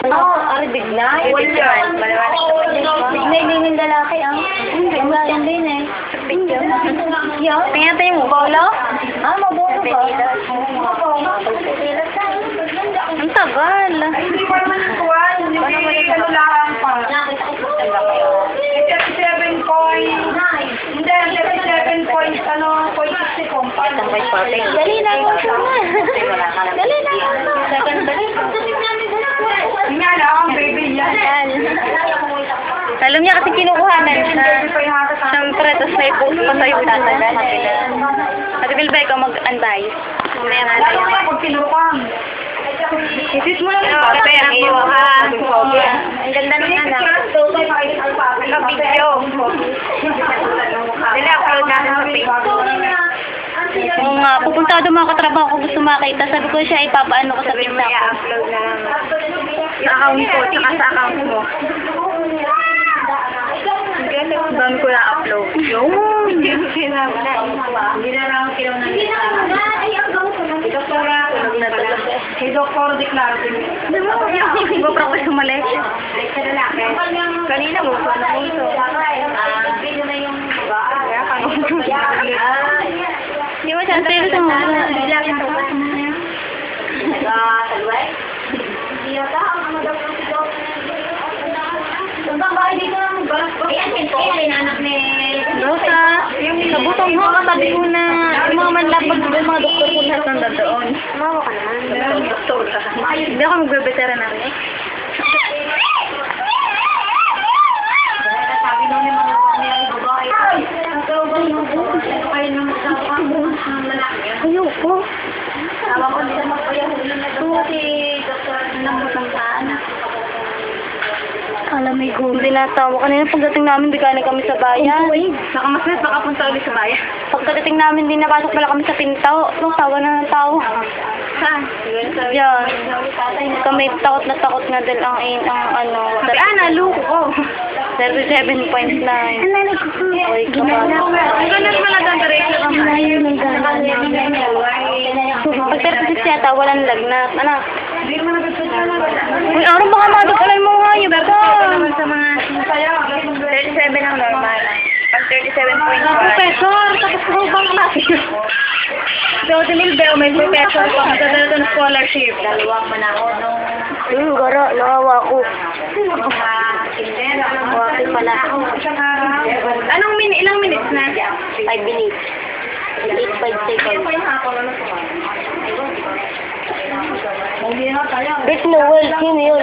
Ari bigla. Bigla din yung lalaki, ah. Ang din eh. Tingnan tayo mo, bolo? Mabolo ba? Ang tagal. Hindi pa naman ituwa. Hindi ano lang pa. 37 point. Hindi, 37 point, ano, point 60 compound. Dali na yung Dali na yung Nga lang, baby yan. Alam niya kasi kinukuhanan siya. Siyempre, tapos may post pa sa'yo tatagal. Ate Bilbay, ikaw mag-anbay. Mamaya nga tayo. Pag kinukang. Isis mo lang yung papa yung iyo, ha? Ang ganda ng anak. Naka-video. Dili, upload natin sa Facebook. Oo nga, pupunta doon mga katrabaho ko gusto makita. Sabi ko siya, ipapaano ko sa Facebook. I-upload na lang. Sa account ko, tsaka sa account mo. Doon ko na-upload. Yung, hindi ko sinabi na. Hindi na lang kilaw na nila. Kay Dr. Declaro. Hindi mo pa ako sumalik. Kanina mo, paano mo ito? Hindi mo siya sa'yo sa mga. Rosa, sa butong mo katabi ko na yung mga manlapag doon, mga doktor ko lahat ng doon. Mawa ka naman. Doktor ka. Hindi ako magbebetera na rin. Sabi nung yung mga babae, kayo nung lalaki. Ayoko. Tawag ko nila magpayahuli na doon si Dr. Nambutang sa anak. Alam may gulo. Hindi natawa. Kanina pagdating namin, di kami sa bayan. Nakamasnas, makapunta ulit sa bayan. Pagdating namin, di napasok pala kami sa pinto. Tawa na ng tao. Saan? Yan. Kami takot na takot na dahil ang ano. Naluko ko. 37.9. Oy, kapal. Ang ganun malagang diretso ang Pag 36 yata, walang lagnat. Anak. Hindi mo nagsasalita na. Uy, araw baka madagalan mo nga yun. Naman sa mga 37 ang normal. Pag 37.1. Professor, tapos ko bang klase? So, si Milbeo, may professor ko. Magdadala ito ng scholarship. Dalawang manahon nung Gara, nakawa ko. Wakil pala. Ilang minutes na? 5 minutes. 8.5 seconds. Hindi na tayo. Bit Noel, sino yun?